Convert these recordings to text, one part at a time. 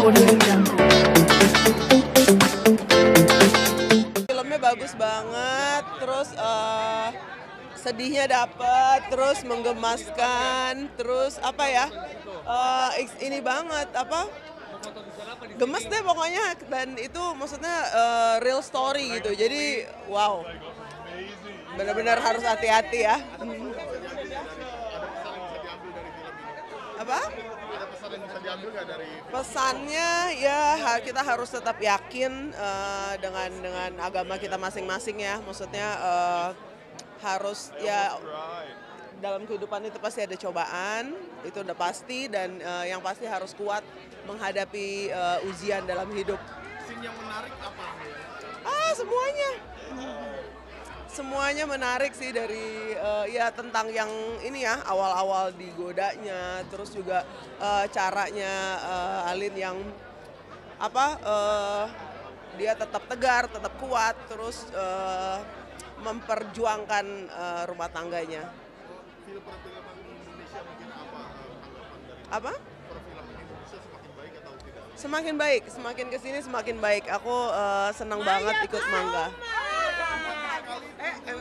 Filmnya bagus banget, terus sedihnya dapat, terus menggemaskan, terus apa ya, ini banget apa, gemes deh pokoknya, dan itu maksudnya real story gitu, jadi wow, benar-benar harus hati-hati ya. Apa? Ada pesan yang bisa diambil nggak dari Pesannya ya kita harus tetap yakin dengan agama kita masing-masing ya, maksudnya harus ya dalam kehidupan itu pasti ada cobaan, itu udah pasti, dan yang pasti harus kuat menghadapi ujian dalam hidup. scene yang menarik apa? Semuanya. Semuanya menarik sih, dari ya tentang yang ini ya, awal-awal digodanya, terus juga caranya Alin yang apa, dia tetap tegar, tetap kuat, terus memperjuangkan rumah tangganya. Film perfilman Indonesia mungkin apa tanggapan dari Apa? perfilman Indonesia semakin baik atau tidak? Semakin baik, semakin kesini semakin baik. Aku senang banget ikut Mangga.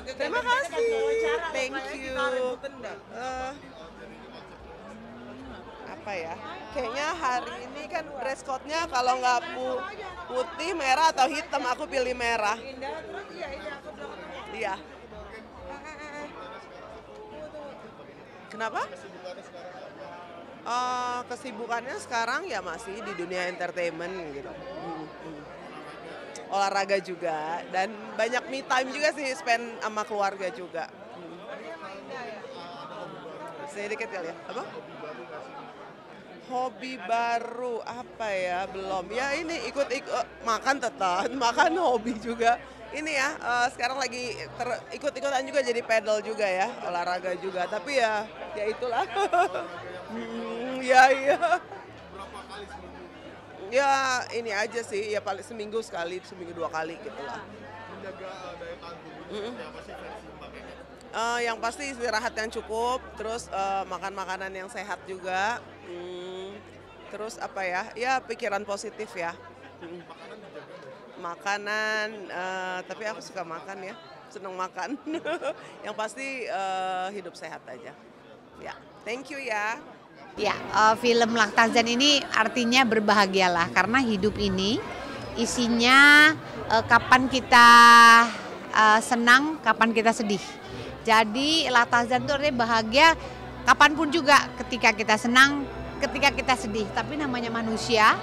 Terima kasih, thank you. Apa ya? Kayaknya hari ini kan dress code-nya kalau nggak putih, merah atau hitam, aku pilih merah. Iya. Kenapa? Kesibukannya sekarang ya masih di dunia entertainment gitu. Olahraga juga, dan banyak me time juga sih, spend sama keluarga juga. Sedikit kali ya. Apa? Hobi baru apa ya? Belum. Ya ini ikut makan, tetap makan hobi juga. Ini ya sekarang lagi ikut-ikutan juga jadi pedal juga ya, olahraga juga. Tapi ya itulah. Ya. Berapa kali seminggu? Ya ini aja sih, ya paling seminggu sekali, seminggu 2 kali gitu lah. Menjaga daya tahan tubuh seperti apa sih versi Mbaknya? Yang pasti istirahat yang cukup, terus makan makanan yang sehat juga, terus apa ya, ya pikiran positif ya. Makanan dijaga nggak? Makanan, tapi aku suka makan ya, seneng makan. Yang pasti hidup sehat aja. Ya, thank you ya. Ya, film Laktazan ini artinya berbahagialah, karena hidup ini isinya kapan kita senang, kapan kita sedih. Jadi Laktazan itu artinya bahagia kapanpun juga, ketika kita senang, ketika kita sedih. Tapi namanya manusia,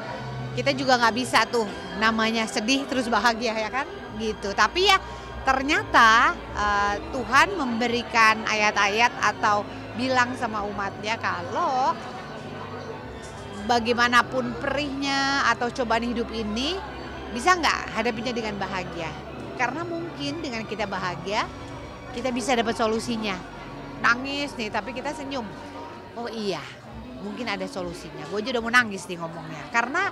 kita juga nggak bisa tuh namanya sedih terus bahagia ya kan, gitu. Tapi ya ternyata Tuhan memberikan ayat-ayat atau bilang sama umatnya kalau bagaimanapun perihnya atau cobaan hidup ini, bisa nggak hadapinya dengan bahagia. Karena mungkin dengan kita bahagia, kita bisa dapat solusinya. Nangis nih tapi kita senyum, oh iya mungkin ada solusinya. Gue aja udah mau nangis nih ngomongnya, karena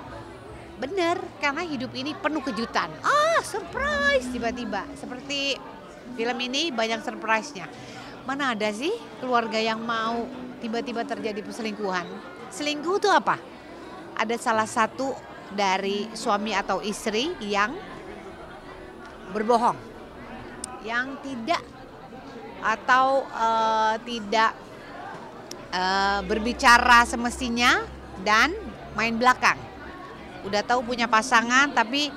bener, karena hidup ini penuh kejutan. Surprise tiba-tiba, seperti film ini banyak surprise-nya. Mana ada sih keluarga yang mau tiba-tiba terjadi perselingkuhan? Selingkuh itu apa? Ada salah satu dari suami atau istri yang berbohong, yang tidak atau tidak berbicara semestinya dan main belakang. Udah tahu punya pasangan tapi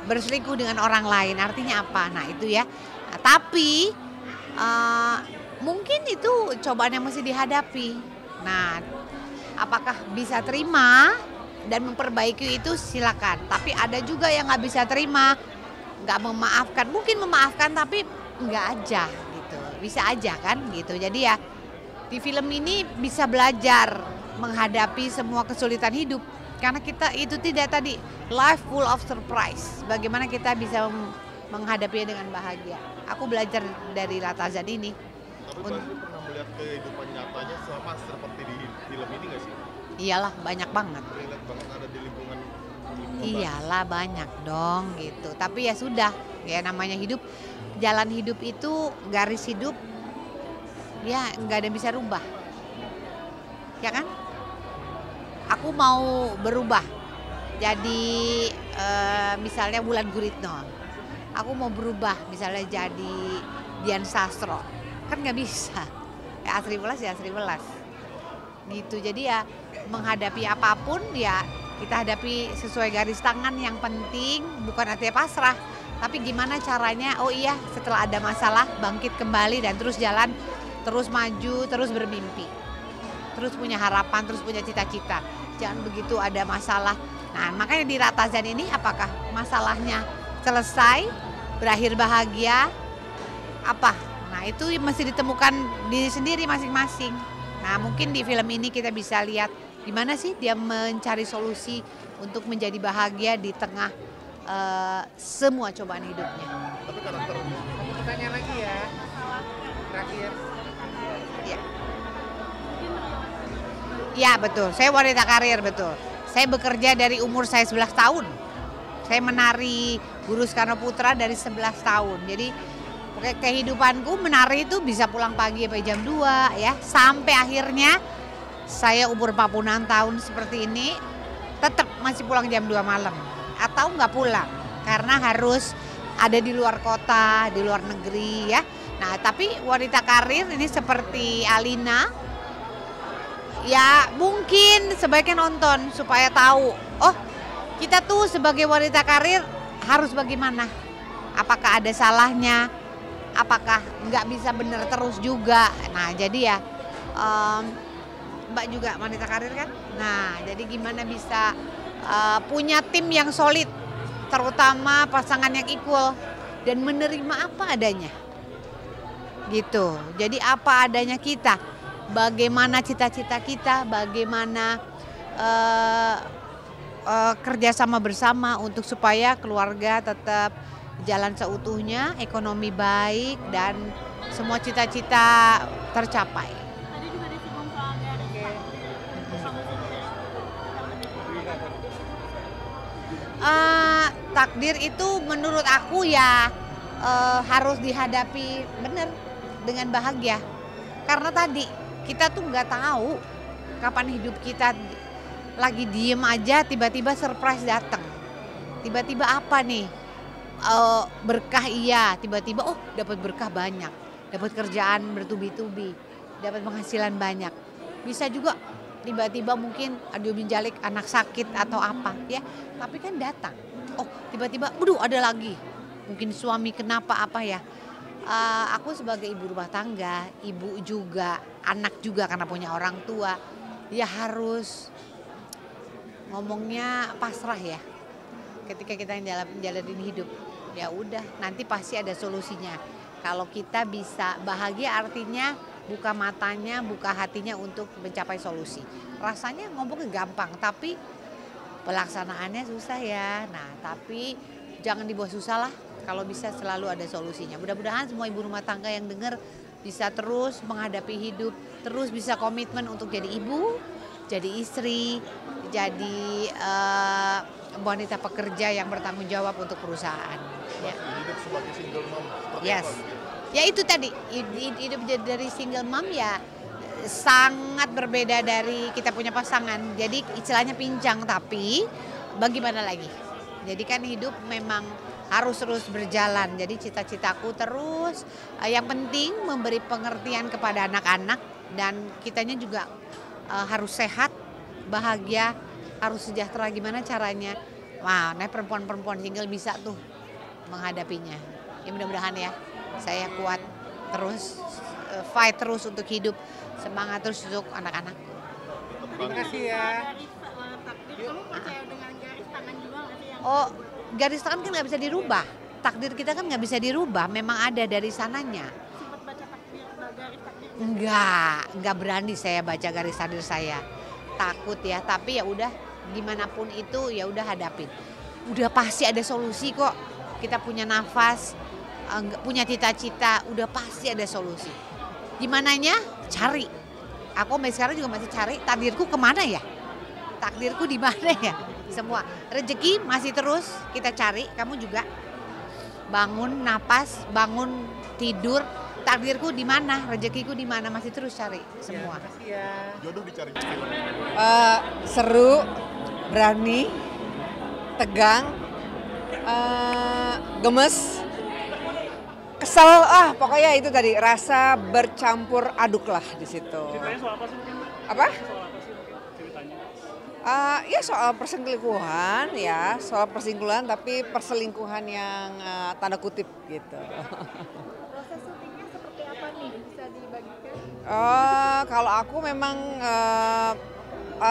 berselingkuh dengan orang lain. Artinya apa? Nah itu ya. Nah, tapi mungkin itu cobaan yang mesti dihadapi. Nah, apakah bisa terima dan memperbaiki itu silakan. Tapi ada juga yang nggak bisa terima, nggak memaafkan. Mungkin memaafkan tapi nggak aja gitu. Bisa aja kan gitu. Jadi ya di film ini bisa belajar menghadapi semua kesulitan hidup. Karena kita itu tidak tadi life full of surprise. Bagaimana kita bisa menghadapinya dengan bahagia. Aku belajar dari Laktazan ini. Tapi Mbak Sri pernah melihat kehidupan nyatanya sama seperti di film ini nggak sih? Iyalah banyak banget. Relate banget ada di lingkungan. Iyalah banyak dong gitu. Tapi ya sudah, ya namanya hidup, jalan hidup itu garis hidup, ya nggak ada yang bisa rubah, ya kan? aku mau berubah jadi misalnya Wulan Guritno, aku mau berubah misalnya jadi Dian Sastro, kan nggak bisa. Ya Asri Welas ya Asri Welas gitu. Jadi ya menghadapi apapun ya kita hadapi sesuai garis tangan. Yang penting bukan artinya pasrah, tapi gimana caranya, oh iya setelah ada masalah bangkit kembali dan terus jalan, terus maju, terus bermimpi, terus punya harapan, terus punya cita-cita. Jangan begitu ada masalah. Nah makanya di Ratazan ini apakah masalahnya selesai, berakhir bahagia, apa? Nah itu mesti ditemukan diri sendiri masing-masing. Nah mungkin di film ini kita bisa lihat gimana sih dia mencari solusi untuk menjadi bahagia di tengah semua cobaan hidupnya. Tapi karakter Pertanyaan lagi ya, terakhir. Ya. Ya betul, saya wanita karir betul. Saya bekerja dari umur saya 11 tahun. Saya menari Guru Soekarno Putra dari 11 tahun. Jadi kehidupanku menari itu bisa pulang pagi sampai jam 2 ya. Sampai akhirnya saya umur 46 tahun seperti ini tetap masih pulang jam 2 malam. Atau nggak pulang karena harus ada di luar kota, di luar negeri ya. Nah tapi wanita karir ini seperti Alina, ya mungkin sebaiknya nonton supaya tahu, oh kita tuh sebagai wanita karir harus bagaimana. Apakah ada salahnya, apakah nggak bisa bener terus juga. Nah jadi ya Mbak juga wanita karir kan. Nah jadi gimana bisa punya tim yang solid, terutama pasangan yang equal dan menerima apa adanya gitu. Jadi apa adanya kita, bagaimana cita-cita kita, bagaimana kerjasama bersama untuk supaya keluarga tetap jalan seutuhnya, ekonomi baik dan semua cita-cita tercapai. Tadi juga disinggung soal garis Takdir itu menurut aku ya harus dihadapi benar dengan bahagia. Karena tadi kita tuh nggak tahu kapan hidup kita lagi diem aja tiba-tiba surprise datang. Tiba-tiba apa nih? Berkah iya, tiba-tiba oh dapat berkah banyak, dapat kerjaan bertubi-tubi, dapat penghasilan banyak. Bisa juga tiba-tiba mungkin aduh menjalik anak sakit atau apa ya, tapi kan datang. Oh tiba-tiba, waduh ada lagi, mungkin suami kenapa apa ya. Aku sebagai ibu rumah tangga, ibu juga, anak juga karena punya orang tua, ya harus ngomongnya pasrah ya. Ketika kita jalanin hidup, ya udah nanti pasti ada solusinya. Kalau kita bisa bahagia artinya buka matanya, buka hatinya untuk mencapai solusi. Rasanya ngomongnya gampang, tapi pelaksanaannya susah ya. Nah, tapi jangan dibuat susah lah. Kalau bisa selalu ada solusinya. Mudah-mudahan semua ibu rumah tangga yang dengar bisa terus menghadapi hidup, terus bisa komitmen untuk jadi ibu, jadi istri, jadi wanita pekerja yang bertanggung jawab untuk perusahaan. Ya. hidup sebagai single mom seperti Yes. apa gitu? Ya itu tadi, hidup dari single mom ya sangat berbeda dari kita punya pasangan. Jadi istilahnya pincang, tapi bagaimana lagi? Jadi kan hidup memang harus terus berjalan. Jadi cita-citaku terus yang penting memberi pengertian kepada anak-anak dan kitanya juga harus sehat, bahagia, harus sejahtera. Gimana caranya? Wah, nah perempuan-perempuan single bisa tuh menghadapinya. Ya mudah-mudahan ya saya kuat terus, fight terus untuk hidup, semangat terus untuk anak-anak. Terima kasih ya. garis takdir, kamu percaya dengan garis tangan juga nggak sih yang Oh, garis tangan kan nggak bisa dirubah. Takdir kita kan nggak bisa dirubah, memang ada dari sananya. sempat baca takdir, garis takdir? Enggak berani saya baca garis takdir saya. Takut ya, tapi ya udah gimana pun itu ya udah hadapin. Udah pasti ada solusi kok. Kita punya nafas, punya cita-cita, udah pasti ada solusi. Gimananya? Cari. Aku sampai sekarang juga masih cari takdirku kemana ya? Takdirku di mana ya? Semua rezeki masih terus kita cari. Kamu juga bangun napas, bangun tidur, takdirku di mana, rezekiku di mana, masih terus cari semua. Makasih ya. Jodoh dicari. Seru, berani, tegang, gemes, kesel, pokoknya itu tadi rasa bercampur aduk lah di situ. Ceritanya soal apa sih mungkin? Apa? Soal apa sih mungkin ceritanya? Ya soal perselingkuhan ya, soal perselingkuhan tapi perselingkuhan yang tanda kutip gitu. Proses syutingnya seperti apa nih? Bisa dibagikan? Kalau aku memang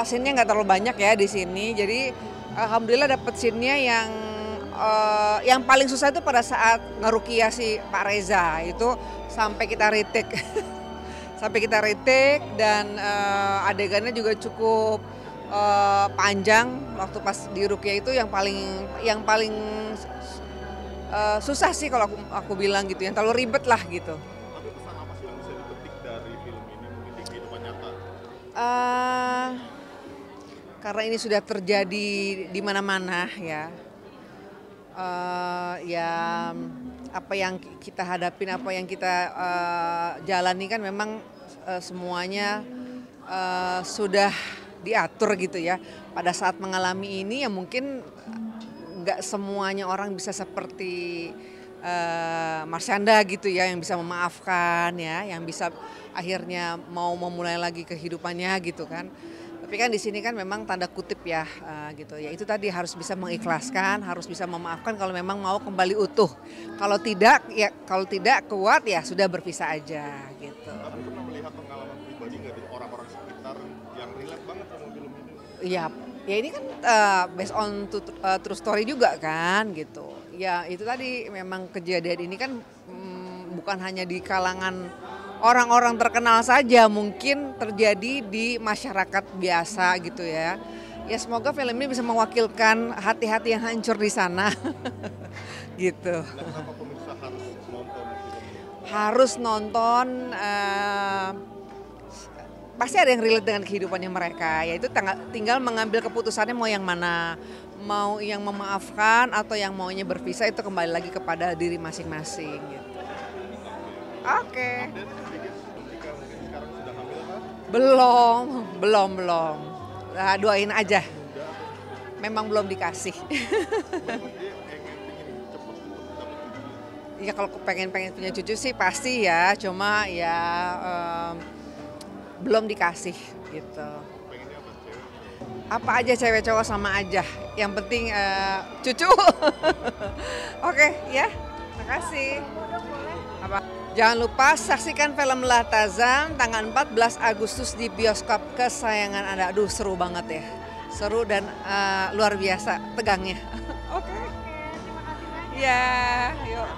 scene-nya nggak terlalu banyak ya di sini, jadi alhamdulillah dapet scene-nya yang paling susah itu pada saat ngerukiah si Pak Reza itu sampai kita retake. Sampai kita retake dan adegannya juga cukup panjang waktu pas di rukiah itu yang paling susah sih kalau aku bilang gitu, yang terlalu ribet lah gitu. Tapi pesan apa sih yang bisa dipetik dari film ini mungkin di kehidupan nyata? Karena ini sudah terjadi di mana-mana ya. Ya apa yang kita hadapin, apa yang kita jalani kan memang semuanya sudah diatur gitu ya. Pada saat mengalami ini ya mungkin nggak semuanya orang bisa seperti Marshanda gitu ya, yang bisa memaafkan ya, yang bisa akhirnya mau memulai lagi kehidupannya gitu kan. Tapi kan di sini kan memang tanda kutip ya gitu ya, itu tadi harus bisa mengikhlaskan, harus bisa memaafkan kalau memang mau kembali utuh. Kalau tidak kuat ya sudah berpisah aja gitu. Tapi pernah melihat pengalaman pribadi nggak dari orang-orang sekitar yang relate banget sama film ini? Iya, ya ini kan based on true story juga kan gitu. Ya itu tadi memang kejadian ini kan bukan hanya di kalangan orang-orang terkenal saja, mungkin terjadi di masyarakat biasa gitu ya. Ya semoga film ini bisa mewakilkan hati-hati yang hancur di sana. Gitu. Dan kenapa pemirsa harus nonton film ini? Harus nonton, pasti ada yang relate dengan kehidupannya mereka. Yaitu tinggal mengambil keputusannya mau yang mana. Mau yang memaafkan atau yang maunya berpisah, itu kembali lagi kepada diri masing-masing gitu. Oke. Update sedikit, Dika mungkin sekarang sudah hamil kan? Belum. Nah, doain aja. Memang belum dikasih. Memang dia pengen cepet dapat cucu. Ya kalau pengen punya cucu sih pasti ya, cuma ya belum dikasih gitu. Pengennya apa? Cewek? Apa aja cewek cowok sama aja, yang penting cucu. Oke ya, makasih. Apa? Jangan lupa saksikan film Lahtazam tanggal 14 Agustus di bioskop kesayangan Anda. Aduh seru banget ya, seru dan luar biasa tegangnya. Oke. Ya, yuk.